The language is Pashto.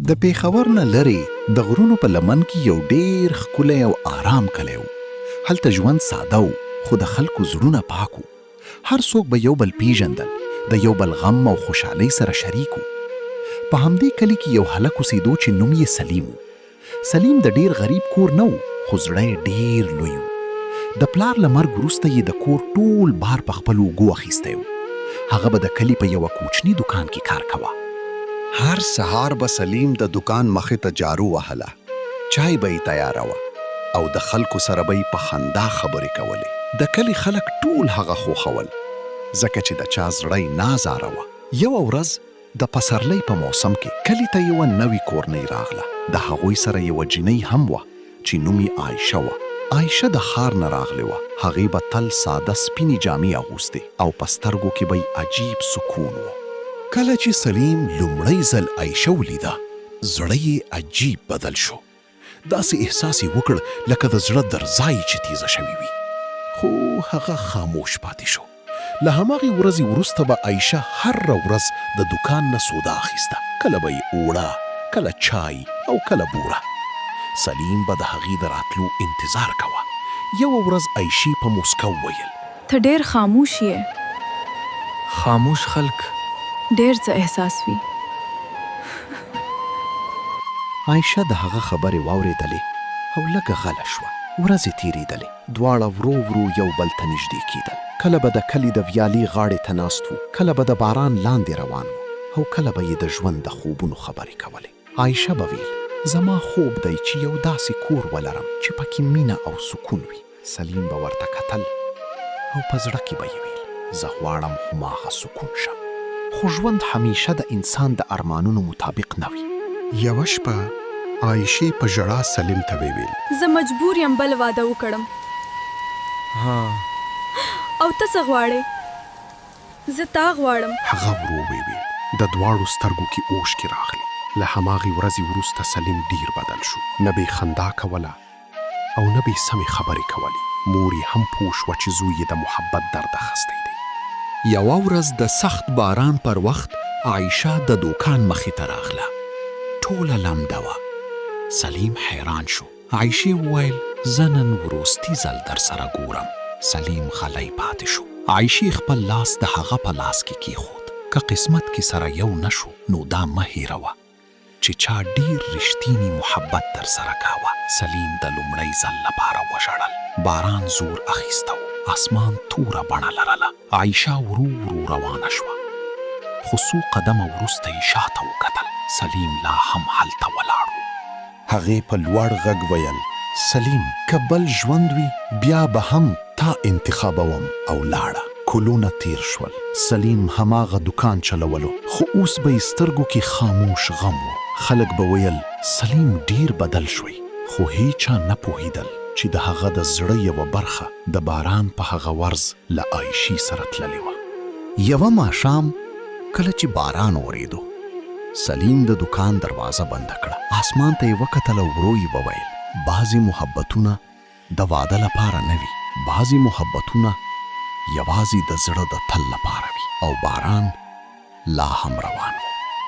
د پیښور نه لرې د غرونو په لمن کې یو ډېر ښکلی او آرام کلی و. هلته ژوند ساده و، خو د خلکو زړونه پاک و. هر څوک به یو بل پیژندل، د یو بل غم او خوشحالۍ سره شریک و. په همدې کلي کې یو هلک اوسېدو چې نوم یې سلیم و. سلیم د ډېر غریب کور نه و، خو زړه یې ډېر لوی و. د پلار له مرګ وروسته یې د کور ټول بار په خپلو اوږو اخیستی و. هغه به د کلي په یوه کوچني دکان کې کار کوه. هر سهار به سلیم د دکان مخې ته جارو وهله، چای به یې تیاروه او د خلکو سره به یې په خندا خبرې کولې. د کلي خلک ټول هغه خوښول، ځکه چې د چا زړه یې نازاروه. یوه ورځ د پسرلۍ په موسم کې کلي ته یوه نوې کورنۍ راغله. د هغوی سره یوه جینۍ هم وه چې نوم یې عایشه وه. عایشه د ښار نه راغلې وه. هغې به تل ساده سپینې جامې اغوستې او په سترګو کې به یې عجیب سکون و. کله چې سلیم لومړی ځل عایشه ولیده، زړه یې عجیب بدل شو. داسې احساس یې وکړ لکه د زړه درزا یې چې تیزه شوې وي. خو هغه خاموش پاتې شو. له هماغې ورځې وروسته به عایشه هره ورځ د دکان نه سودا اخیسته. کله به یې اوړه، کله چای او کله بوره. سلیم به د هغې د راتلو انتظار کوه. یوه ورځ عایشې په موسکا وویل: ته ډېر خاموش یې. خاموش خلک ډېر څه احساس وي. عایشه د هغه خبرې واورېدلې او لږه غله شوه. ورځې تېرېدلې، دواړه ورو ورو یو بل ته نږدې کېدل. کله به د کلي د ویالې غاړې ته ناست وو، کله به د باران لاندې روان وو، او کله به یې د ژوند د خوبونو خبرې کولې. عایشه به ویل: زما خوب دی چې یو داسې کور ولرم چې پکې مینه او سکون وي. سلیم به ورته کتل او په زړه کې به یې ویل: زه غواړم هماغه سکون شم. خو ژوند همیشه د انسان د ارمانونو مطابق نه وي. یوه شپه عایشې په ژړا سلیم ته وویل: زه مجبور یم بل واده وکړم. او ته څه غواړې؟ زه تا غواړم. هغه ورو وویل. د دواړو سترګو کې اوښکې راغلې. له هماغې ورځې وروسته سلیم ډیر بدل شو. نه به یې خندا کوله او نه به یې سمې خبرې کولې. مور یې هم پوه شوه چې زوی یې د محبت درد اخیستی دی. یوه ورځ د سخت باران پر وخت عایشه د دوکان مخې ته راغله. ټوله لمده وه. سلیم حیران شو. عایشې وویل: زه نن وروستي ځل در سره ګورم. سلیم غلی پاتې شو. عایشې خپل لاس د هغه په لاس کې کېښود. که قسمت کې سره یو نشو، نو دا مه هېروه چې چا ډیر رښتینی محبت در سره کاوه. سلیم د لومړی ځل لپاره وژړل. باران زور اخیسته و. اسمان توره بڼه لرله. عایشه ورو ورو روانه شوه. خو څو قدمه وروسته یې شاته وکتل. سلیم لا هم هلته ولاړ و. هغې په لوړ غږ ویل: سلیم، که بل ژوند وي بیا به هم تا انتخابوم. او لاړه. کلونه تیر شول. سلیم هماغه دکان چلولو، خو اوس به یې سترګو کې خاموش غم و. خلک به ویل: سلیم ډیر بدل شوی. خو هیچا نه پوهیدل چې د هغه د زړه یوه برخه د باران په هغه ورځ له عایشې سره تللې وه. یوه ماښام کله چې باران اورېدو، سلیم د دکان دروازه بنده کړه. اسمان ته یې وکتل او ورو یې وویل: بعضې محبتونه د واده لپاره نه وي، بعضې محبتونه یوازې د زړه د تل لپاره وي. او باران لا هم روان و.